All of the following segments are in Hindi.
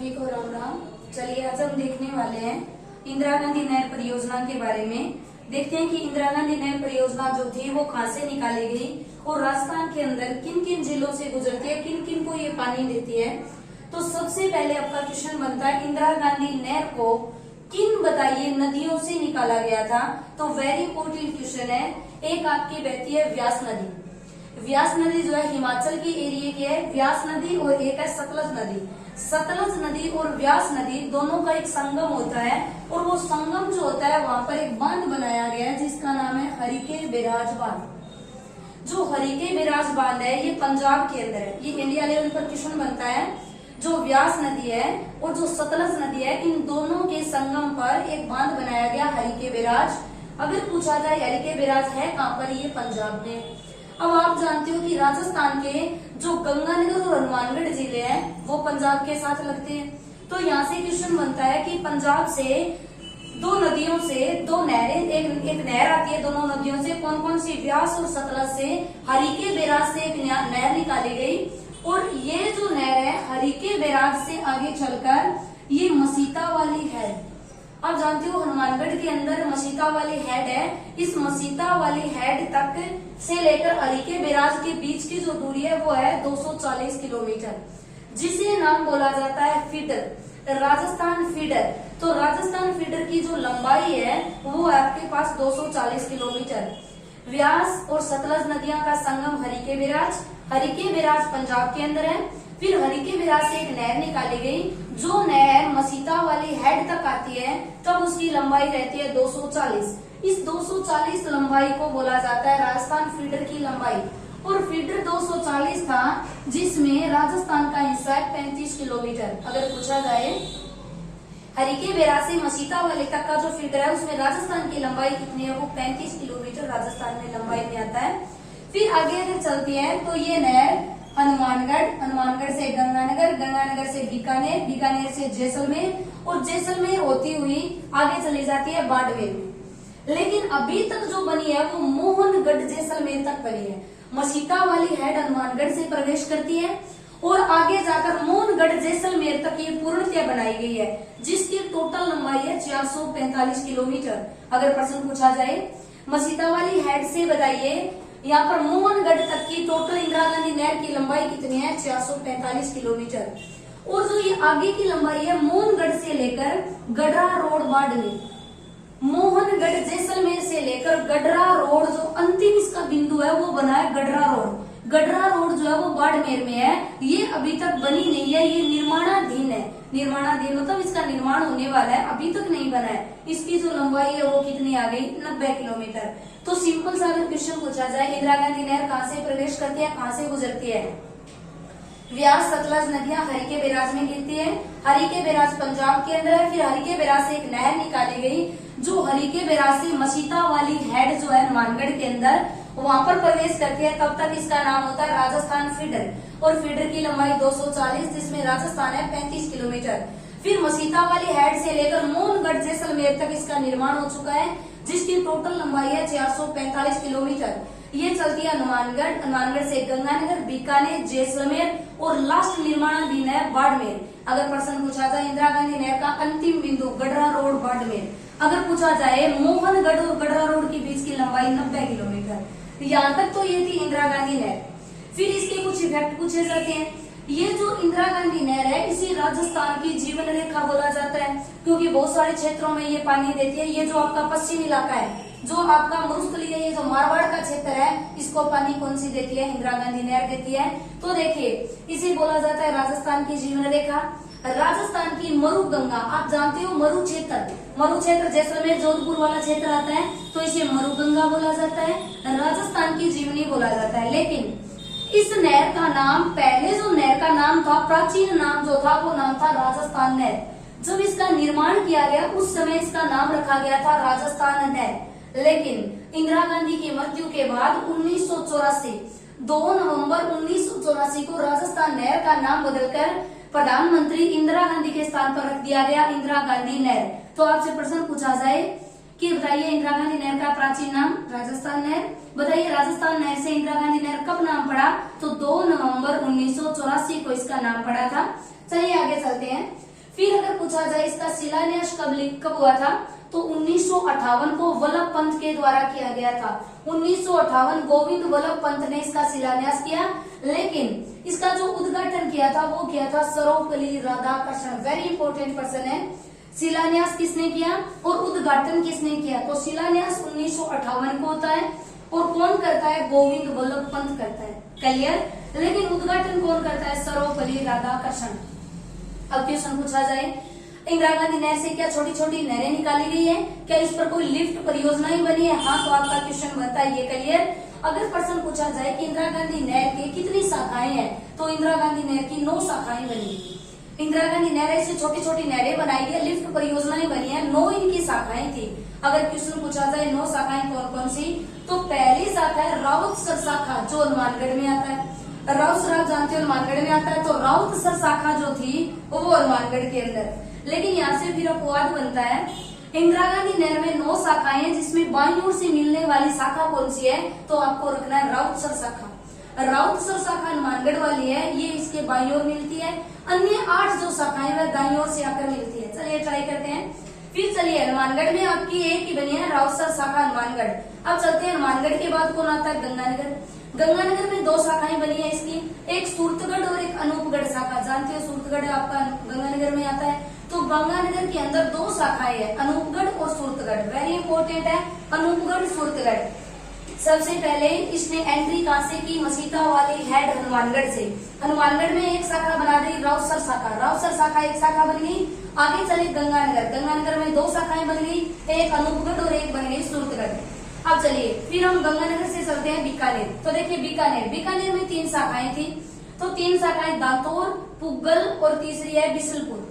सभी को राम राम। चलिए आज हम देखने वाले हैं इंदिरा गांधी नहर परियोजना के बारे में। देखते हैं कि इंदिरा गांधी नहर परियोजना जो थी वो कहाँ से निकाली गई और राजस्थान के अंदर किन किन जिलों से गुजरती है, किन किन को ये पानी देती है। तो सबसे पहले आपका क्वेश्चन बनता है इंदिरा गांधी नहर को किन बताइए नदियों से निकाला गया था। तो वेरी इंपोर्टेंट क्वेश्चन है। एक आपकी बहती है व्यास नदी। व्यास नदी जो है हिमाचल के एरिया की है, व्यास नदी, और एक है सतलज नदी। सतलज नदी और व्यास नदी दोनों का एक संगम होता है और वो संगम जो होता है वहां पर एक बांध बनाया गया है जिसका नाम है हरिके बैराज बांध। जो हरिके बैराज बांध है ये पंजाब के अंदर है। ये इंडिया लेवल पर क्वेश्चन बनता है। जो व्यास नदी है और जो सतलज नदी है इन दोनों के संगम पर एक बांध बनाया गया हरिके बैराज। अगर पूछा जाए हरिके बैराज है कहाँ पर, ये पंजाब में। अब आप जानते हो कि राजस्थान के जो गंगानगर और हनुमानगढ़ जिले हैं वो पंजाब के साथ लगते हैं। तो यहाँ से क्वेश्चन बनता है कि पंजाब से दो नदियों से दो नहरें, एक नहर आती है दोनों नदियों से, कौन कौन सी, व्यास और सतलज से हरिके बैराज से एक नहर निकाली गई। और ये जो नहर है हरिके बैराज से आगे चलकर ये मसीता वाली है। आप जानते हो हनुमानगढ़ के अंदर मसीता वाली हेड है। इस मसीता वाली हेड तक से लेकर हरिके बैराज के बीच की जो दूरी है वो है 240 किलोमीटर, जिसे नाम बोला जाता है फीडर, राजस्थान फीडर। तो राजस्थान फीडर की जो लंबाई है वो आपके पास 240 किलोमीटर। व्यास और सतलज नदियां का संगम हरिके बैराज। हरिके बैराज पंजाब के अंदर है। फिर हरिके बैराज से एक नहर निकाली गई। जो नहर मसीता वाली हेड तक आती है तब उसकी लंबाई रहती है 240। इस 240 लंबाई को बोला जाता है राजस्थान फीडर की लंबाई। और फीडर 240 था जिसमें राजस्थान का हिस्सा है 35 किलोमीटर। अगर पूछा जाए हरिके बैराज से मसीता वाली तक का जो फीडर है उसमें राजस्थान की लंबाई कितनी है, वो 35 किलोमीटर राजस्थान में लंबाई में आता है। फिर आगे अगर चलती है तो ये नहर हनुमानगढ़, हनुमानगढ़ से गंगानगर, गंगानगर से बीकानेर, बीकानेर से जैसलमेर और जैसलमेर होती हुई आगे चली जाती है बाड़मेर में। लेकिन अभी तक जो बनी है वो मोहनगढ़ जैसलमेर तक बनी है। मसीता वाली हेड हनुमानगढ़ से प्रवेश करती है और आगे जाकर मोहनगढ़ जैसलमेर तक ये पूर्णतया बनाई गई है जिसकी टोटल लंबाई है 445 किलोमीटर। अगर प्रश्न पूछा जाए मसीता वाली हेड से बताइए यहाँ पर मोहनगढ़ तक की टोटल इंदिरा गांधी नहर की लंबाई कितनी है, 445 किलोमीटर। और जो ये आगे की लंबाई है मोहनगढ़ से लेकर गडरा रोड बाड़मेर, मोहनगढ़ जैसलमेर से लेकर गडरा रोड जो अंतिम इसका बिंदु है वो बना है गडरा रोड। गडरा रोड जो है वो बाड़मेर में है। ये अभी तक बनी नहीं है, ये निर्माणाधीन है। निर्माणाधीन मतलब इसका निर्माण होने वाला है, अभी तक नहीं बना है। इसकी जो लंबाई है वो कितनी आ गई, 90 किलोमीटर। तो सिंपल सा अगर क्वेश्चन पूछा जाए इंदिरा गांधी नहर कहाँ से प्रवेश करती है, कहाँ से गुजरती है। व्यास सतलज नदियां हरिके बैराज में गिरती है। हरिके बैराज पंजाब के अंदर है। फिर हरिके बैराज से एक नहर निकाली गई जो हरिके बैराज से मसीता वाली हेड जो है हनुमानगढ़ के अंदर वहां पर प्रवेश करती है। तब तक इसका नाम होता है राजस्थान फीडर और फीडर की लंबाई 240 जिसमें राजस्थान है 35 किलोमीटर। फिर मसीता वाली हेड से लेकर मोहनगढ़ जैसलमेर तक इसका निर्माण हो चुका है जिसकी टोटल लंबाई है 445 किलोमीटर। ये चलती है हनुमानगढ़, हनुमानगढ़ से गंगानगर, बीकानेर, जैसलमेर और लास्ट निर्माणाधीन है बाड़मेर। अगर प्रश्न पूछा जाए इंदिरा गांधी नहर का अंतिम बिंदु गडरा रोड बाड़मेर, अगर पूछा जाए मोहनगढ़ और गडरा रोड के बीच की लंबाई 90 किलोमीटर। यहाँ तक तो ये थी इंदिरा गांधी नहर। फिर इसके कुछ इफेक्ट पूछे जाते हैं। ये जो इंदिरा गांधी नहर है इसे राजस्थान की जीवन रेखा बोला जाता है क्योंकि बहुत सारे क्षेत्रों में ये पानी देती है। ये जो आपका पश्चिमी इलाका है, जो आपका मरुस्थलीय ये जो मारवाड़ का क्षेत्र है, इसको पानी कौन सी देती है, इंदिरा गांधी नहर देती है। तो देखिए इसे बोला जाता है राजस्थान की जीवन रेखा। राजस्थान की मरु गंगा, आप जानते हो मरु क्षेत्र जैसलमेर जोधपुर वाला क्षेत्र आता है तो इसे मरु गंगा बोला जाता है, राजस्थान की जीवनी बोला जाता है। लेकिन इस नहर का नाम, पहले जो नहर का नाम था, प्राचीन नाम जो था वो नाम था राजस्थान नहर। जब इसका निर्माण किया गया उस समय इसका नाम रखा गया था राजस्थान नहर। लेकिन इंदिरा गांधी की मृत्यु के बाद 1984 2 नवंबर 1984 को राजस्थान नहर का नाम बदलकर प्रधानमंत्री इंदिरा गांधी के स्थान पर रख दिया गया इंदिरा गांधी नहर। तो आपसे प्रश्न पूछा जाए कि बताइए इंदिरा गांधी नहर का प्राचीन नाम राजस्थान नहर, बताइए राजस्थान नहर से इंदिरा गांधी नहर कब नाम पड़ा, तो 2 नवंबर 1984 को इसका नाम पड़ा था। चलिए आगे चलते हैं। फिर अगर पूछा जाए इसका शिलान्यास कब हुआ था, तो 1958 को वल्लभ पंत के द्वारा किया गया था। 1958 गोविंद वल्लभ पंत ने इसका शिलान्यास किया, लेकिन इसका जो उद्घाटन किया था वो किया था Sarvepalli Radhakrishnan. Very important person है। शिलान्यास किसने किया और उद्घाटन किसने किया, तो शिलान्यास 1958 को होता है और कौन करता है, गोविंद वल्लभ पंत करता है। क्लियर। लेकिन उद्घाटन कौन करता है, सर्वपल्ली राधाकृष्णन। अब क्वेश्चन पूछा जाए, इंदिरा गांधी नहर से क्या छोटी छोटी नहरें निकाली गई है, क्या इस पर कोई लिफ्ट परियोजना ही बनी है, हाँ तो आपका क्वेश्चन बनता है ये। क्लियर। अगर प्रश्न पूछा जाए कि इंदिरा गांधी नहर के कितनी शाखाएं हैं, तो इंदिरा गांधी नहर की 9 शाखाएं बनी। इंदिरा गांधी नहर ऐसी छोटी छोटी नहरें बनाई गई, लिफ्ट परियोजनाएं बनी है, 9 इनकी शाखाएं थी। अगर क्वेश्चन पूछा जाए 9 शाखाएं कौन कौन सी, तो पहली शाखा है राउतसर शाखा, जो हनुमानगढ़ में आता है। राउतसर आप जानते हो हनुमानगढ़ में आता है, तो राउतसर शाखा जो थी वो हनुमानगढ़ के अंदर। लेकिन यहाँ से फिर अपवाद बनता है, इंदिरा गांधी नहर में 9 शाखाएं हैं, जिसमें बाईं ओर से मिलने वाली शाखा कौन सी है, तो आपको रखना है राउतसर शाखा। राउतसर शाखा हनुमानगढ़ वाली है, ये इसके बाईं ओर मिलती है। अन्य 8 जो शाखाएं वह दाईं ओर से आकर मिलती है। चलिए ट्राई करते हैं। फिर चलिए, हनुमानगढ़ में आपकी एक ही बनी है राउतसर शाखा हनुमानगढ़। अब चलते हैं, हनुमानगढ़ के बाद कौन आता है, गंगानगर। गंगानगर में 2 शाखाएं बनी है इसकी, एक सूरतगढ़ और एक अनूपगढ़ शाखा। जानते हो सूरतगढ़ आपका गंगानगर में आता है, तो गंगानगर के अंदर 2 शाखाएं है, अनूपगढ़ और सूरतगढ़। वेरी इंपॉर्टेंट है अनूपगढ़ सूरतगढ़। सबसे पहले इसने एंट्री कहां से की, मसीता वाली हेड हनुमानगढ़ से। हनुमानगढ़ में एक शाखा बना दी राउतसर शाखा, राउतसर शाखा एक शाखा बन गई। आगे चले गंगानगर, गंगानगर में 2 शाखाएं बन गई, एक अनूपगढ़ और एक बन गई सूरतगढ़। अब चलिए फिर हम गंगानगर से चलते हैं बीकानेर। तो देखिए बीकानेर, बीकानेर में 3 शाखाएं थी, तो 3 शाखाएं दांतोर, पुग्गल और तीसरी है बिशलपुर।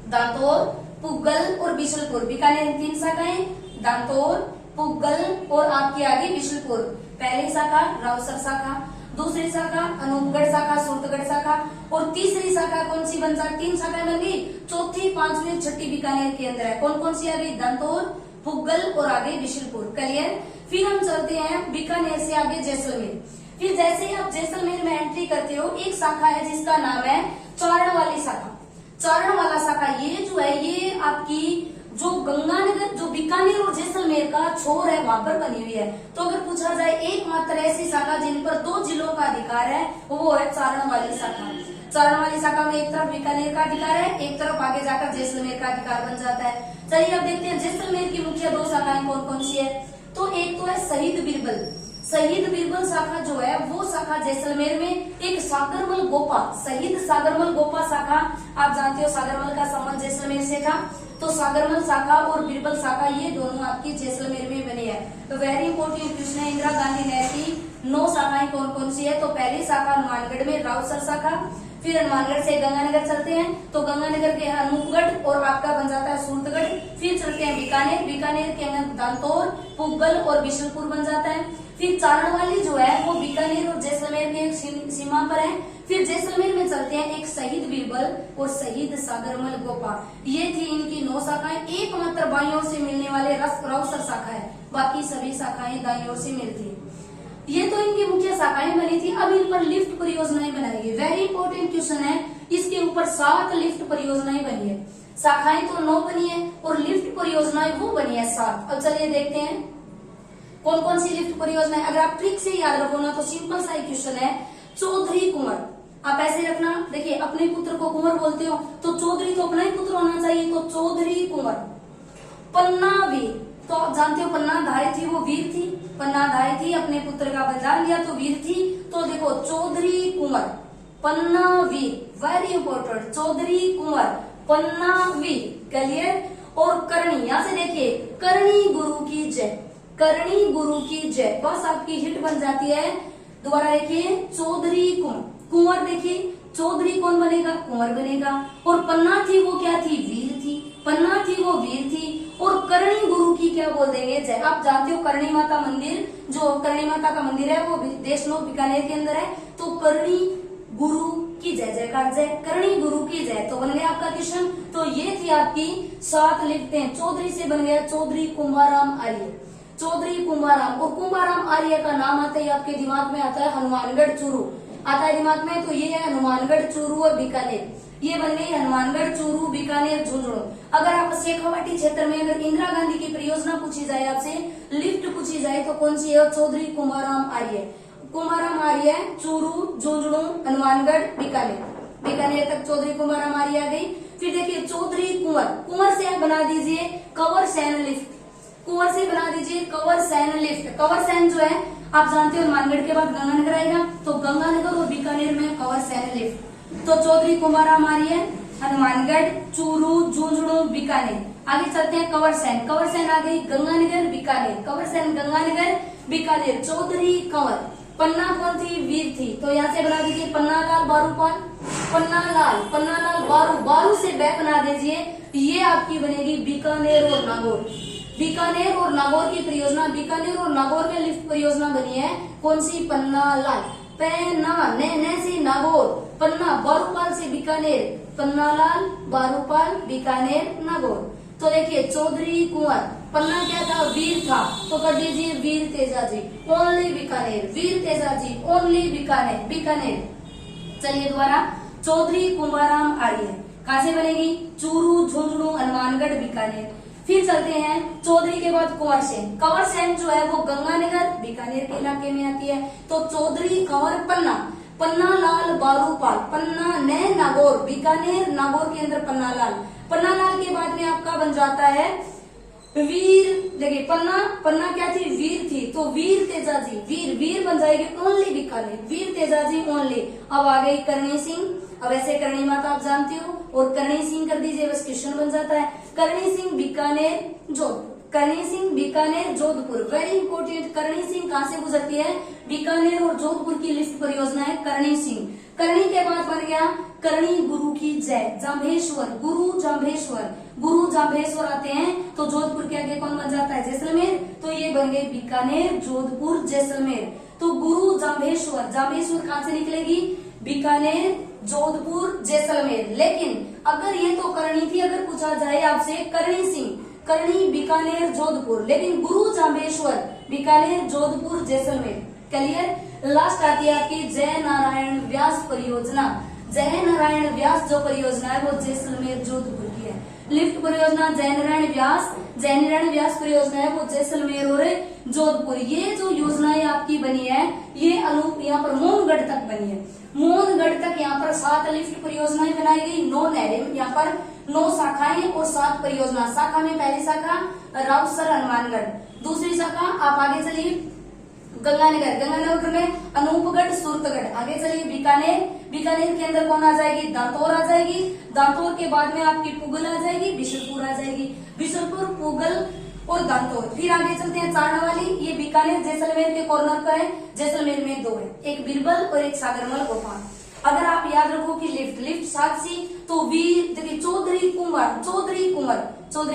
दांतोर, पुग्गल और बिशलपुर। बीकानेर में 3 शाखाएं, दांतोर, पुग्गल और आपकी आगे बिशलपुर। पहली शाखा राउतसर शाखा, दूसरी शाखा अनूपगढ़ शाखा, सूरतगढ़ शाखा, और तीसरी शाखा कौन सी बन जाती, 3 शाखाएं बन गई। चौथी, 5वीं और 6ठी बीकानेर के अंदर है। कौन कौन सी आ गई, दांतोर, पुग्गल और आगे बिशलपुर। क्लियर। फिर हम चलते हैं बीकानेर से आगे जैसलमेर। फिर जैसे ही आप जैसलमेर में एंट्री करते हो, एक शाखा है जिसका नाम है चारण वाली शाखा। चारण वाला शाखा ये जो है, ये आपकी जो गंगानगर, जो बीकानेर और जैसलमेर का छोर है वहां पर बनी हुई है। तो अगर पूछा जाए एकमात्र ऐसी शाखा जिन पर 2 जिलों का अधिकार है, वो है चारण वाली शाखा। चारण वाली शाखा में एक तरफ बीकानेर का अधिकार है, एक तरफ आगे जाकर जैसलमेर का अधिकार बन जाता है। चलिए अब देखते हैं जैसलमेर की मुख्य 2 शाखाएं कौन कौन सी है। तो एक तो है शहीद बीरबल। शहीद बीरबल शाखा जो है वो शाखा जैसलमेर में। एक सागरमल गोपा, शहीद सागरमल गोपा शाखा, आप जानते हो सागरमल का संबंध जैसलमेर से था, तो सागरमल शाखा और बीरबल शाखा ये दोनों आपकी जैसलमेर में बनी है। तो वेरी इंपॉर्टेंट क्वेश्चन है, इंदिरा गांधी नहर की 9 शाखाएं कौन कौन सी है। तो पहली शाखा हनुमानगढ़ में राउतसर शाखा, फिर हनुमानगढ़ से गंगानगर चलते हैं, तो गंगानगर के अनूपगढ़ और आपका बन जाता है सूरतगढ़। फिर चलते हैं बीकानेर, बीकानेर के अंदर दांतोर, पुग्गल और बिशलपुर बन जाता है। फिर चारण वाली जो है वो बीकानेर और जैसलमेर के सीमा पर है। फिर जैसलमेर में चलते हैं, एक शहीद बीरबल और शहीद सागरमल गोपा। ये थी इनकी 9 शाखाएं। एकमात्र बाईं ओर से मिलने वाले राउतसर शाखा है, बाकी सभी शाखाएं दाईं ओर से मिलती है। ये तो इनकी मुख्य शाखाएं बनी थी। अब इन पर लिफ्ट परियोजनाएं बनाएगी। वेरी इंपॉर्टेंट क्वेश्चन है, इसके ऊपर 7 लिफ्ट परियोजनाएं बनी है। शाखाएं तो 9 बनी है और लिफ्ट परियोजनाएं वो बनी है 7। अब चलिए देखते हैं कौन कौन सी लिफ्ट परियोजनाएं। अगर आप ट्रिक से याद रखो ना, तो सिंपल सा क्वेश्चन है, चौधरी कुंवर। आप ऐसे रखना, देखिए अपने पुत्र को कुंवर बोलते हो, तो चौधरी तो अपना ही पुत्र होना चाहिए, तो चौधरी कुंवर। पन्ना वीर, तो आप जानते हो पन्नाधारी थी वो वीर थी, पन्नाधारी थी, अपने पुत्र का बलिदान दिया तो वीर थी। तो देखो चौधरी कुंवर, पन्ना वीर। वेरी इंपॉर्टेंट, चौधरी कुंवर, पन्ना वीर। क्लियर। और करणी, यहाँ से देखिए, करणी गुरु की जय, करणी गुरु की जय, बस आपकी हिट बन जाती है। दोबारा देखिए, चौधरी कुंवर, कुंवर देखिए, चौधरी कौन बनेगा, कुंवर बनेगा। और पन्ना थी वो क्या थी, वीर थी, पन्ना थी वो वीर थी। और करणी गुरु की क्या बोल देंगे, जय। आप जानते हो करणी माता मंदिर, जो करणी माता का मंदिर है वो देशनोक बीकानेर के अंदर है, तो करणी गुरु की जय जयकार, जय करणी गुरु की जय। तो बन गया आपका क्वेश्चन। तो ये थी आपकी 7 लिखते। चौधरी से बन गया चौधरी कुंभाराम आर्य, चौधरी कुंभाराम। और कुंभाराम आर्य का नाम आते ही आपके दिमाग में आता है हनुमानगढ़ चूरू। आता है दिमाग में? तो ये है हनुमानगढ़, चूरू और बीकानेर। ये बन गई हनुमानगढ़, चूरू, बीकानेर, झुंझुनू। अगर आप शेखावाटी क्षेत्र में अगर इंदिरा गांधी की परियोजना पूछी जाए, आपसे लिफ्ट पूछी जाए, तो कौन सी है? चौधरी कुमाराम आर्य। कुमाराम आर्य, चूरू, झुंझुनू, हनुमानगढ़, बीकानेर। बीकानेर तक चौधरी कुमाराम आर्य आ गई। फिर देखिए चौधरी कुंवर, कुंवर से आप बना दीजिए कंवर सेन लिफ्ट। कुंवर से बना दीजिए कंवर सेन लिफ्ट। कंवर सेन जो है आप जानते हो हनुमानगढ़ के बाद गंगानगर आएगा, तो गंगानगर और बीकानेर में कंवर सेन लिफ्ट। तो चौधरी कुमाराम आर्य, हनुमानगढ़, चूरू, झुंझुनू, बीकानेर। आगे चलते हैं कंवर सेन। कंवर सेन आ गई गंगानगर, बीकानेर। कंवर सेन गंगानगर, बीकानेर। चौधरी कंवर। पन्ना कौन थी? वीर थी। तो यहाँ से बना दीजिए पन्नालाल बारूपाल। पन्नालाल बारू से बै बना दीजिए। ये आपकी बनेगी बीकानेर और नागौर। बीकानेर और नागौर की परियोजना, बीकानेर और नागौर में लिफ्ट परियोजना बनी है। कौन सी? पन्नालाल। ने से नागौर, पन्ना, बारूपाल से बीकानेर, पन्नालाल, बारूपाल, बीकानेर, नागौर। तो देखिए चौधरी कुंवर, पन्ना क्या था? वीर था, तो कर दीजिए वीर तेजाजी, ओनली बीकानेर। वीर तेजाजी, ओनली बीकानेर, बीकानेर। चलिए दोबारा, चौधरी कुमाराम आर्य कहाँ से बनेगी? चूरू, झुंझुनू, हनुमानगढ़, बीकानेर। फिर चलते हैं चौधरी के बाद कंवर सेन। कंवर सेन जो है वो गंगानगर, बीकानेर के इलाके में आती है। तो चौधरी कंवर पन्ना, पन्नालाल बारूपाल, पन्ना ने नागौर, बीकानेर, नागौर के अंदर पन्नालाल। पन्नालाल के बाद में आपका बन जाता है वीर। देखिए पन्ना क्या थी? वीर थी, तो वीर तेजाजी, वीर बन जाएगी ओनली बीकानेर, वीर तेजाजी ओनली। अब आ गई करणी सिंह। अब ऐसे करणी माता आप जानते हो, और करणी सिंह कर दीजिए, बस क्वेश्चन बन जाता है। करणी सिंह बीकानेर, जोधपुर। करणी सिंह बीकानेर, जोधपुर। Very important. करणी सिंह कहाँ से गुजरती है? बीकानेर और जोधपुर की लिफ्ट परियोजना है करणी सिंह। करणी के बाद बन गया करणी गुरु की जय, जांभेश्वर, गुरु जांभेश्वर। गुरु जांभेश्वर आते हैं, तो जोधपुर के आगे कौन बन जाता है? जैसलमेर। तो ये बन गए बीकानेर, जोधपुर, जैसलमेर। तो गुरु जांभेश्वर, जांभेश्वर कहाँ से निकलेगी? बीकानेर, जोधपुर, जैसलमेर। लेकिन अगर ये तो करणी थी, अगर पूछा जाए आपसे करणी सिंह, करणी बीकानेर, जोधपुर, लेकिन गुरु जांभेश्वर, बीकानेर, जोधपुर, जैसलमेर। क्लियर? लास्ट आती है आपकी जय नारायण व्यास परियोजना। जय नारायण व्यास जो परियोजना है वो जैसलमेर, जोधपुर की है। लिफ्ट परियोजना जय नारायण व्यास परियोजना है वो जैसलमेर और जोधपुर। ये जो योजनाएं आपकी बनी है, ये अनूप यहाँ पर मोहनगढ़ तक बनी है। मोहनगढ़ तक यहाँ पर 7 लिफ्ट परियोजनाएं बनाई गई, 9 नहरें, यहाँ पर 9 शाखाएं और 7 परियोजना। शाखा में पहली शाखा राउसर, हनुमानगढ़। दूसरी शाखा आप आगे चलिए गंगानगर में अनूपगढ़, सूरतगढ़। आगे चलिए बीकानेर के अंदर कौन आ जाएगी? दांतोर आ जाएगी। दांतोर के बाद में आपकी पुगल आ जाएगी, बिशनपुर आ जाएगी। बिशनपुर, पुगल और दांतोर। फिर आगे चलते हैं चारनावाली। ये बीकानेर जैसलमेर के कॉर्नर पर है। जैसलमेर में 2 है, एक बीरबल और एक सागरमल गोपाल। अगर आप याद रखो कि लिफ्ट साक्षी, तो वीर, देखिए चौधरी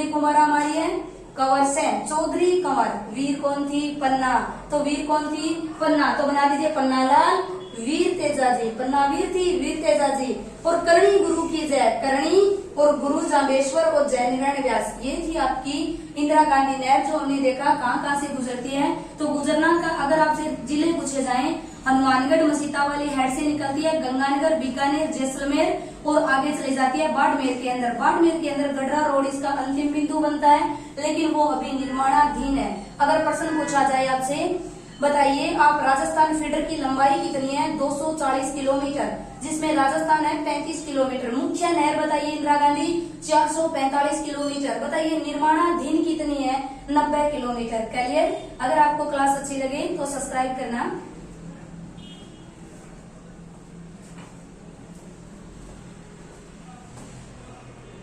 कुमाराम आर्य है। कंवर सेन, चौधरी कंवर। वीर कौन थी? पन्ना। तो वीर कौन थी? पन्ना। तो बना दीजिए पन्नालाल, वीर तेजाजी। पन्ना वीर थी, वीर तेजाजी। और करणी गुरु की जय, करणी और गुरु जांभेश्वर और जय नारायण व्यास। ये थी आपकी इंदिरा गांधी नहर, जो हमने देखा कहाँ से गुजरती है। तो गुजरना का अगर आपसे जिले पूछे जाएं, हनुमानगढ़ मसीता वाली हेड से निकलती है, गंगानगर, बीकानेर, जैसलमेर और आगे चली जाती है बाड़मेर के अंदर। बाड़मेर के अंदर गढ़ा रोड इसका अंतिम बिंदु बनता है, लेकिन वो अभी निर्माणाधीन है। अगर प्रश्न पूछा जाए आपसे, बताइए आप राजस्थान फीडर की लंबाई कितनी है? 240 किलोमीटर, जिसमें राजस्थान है 35 किलोमीटर। मुख्य नहर बताइए इंदिरा गांधी 445 किलोमीटर। बताइए निर्माणाधीन कितनी है? 90 किलोमीटर। क्लियर? अगर आपको क्लास अच्छी लगे तो सब्सक्राइब करना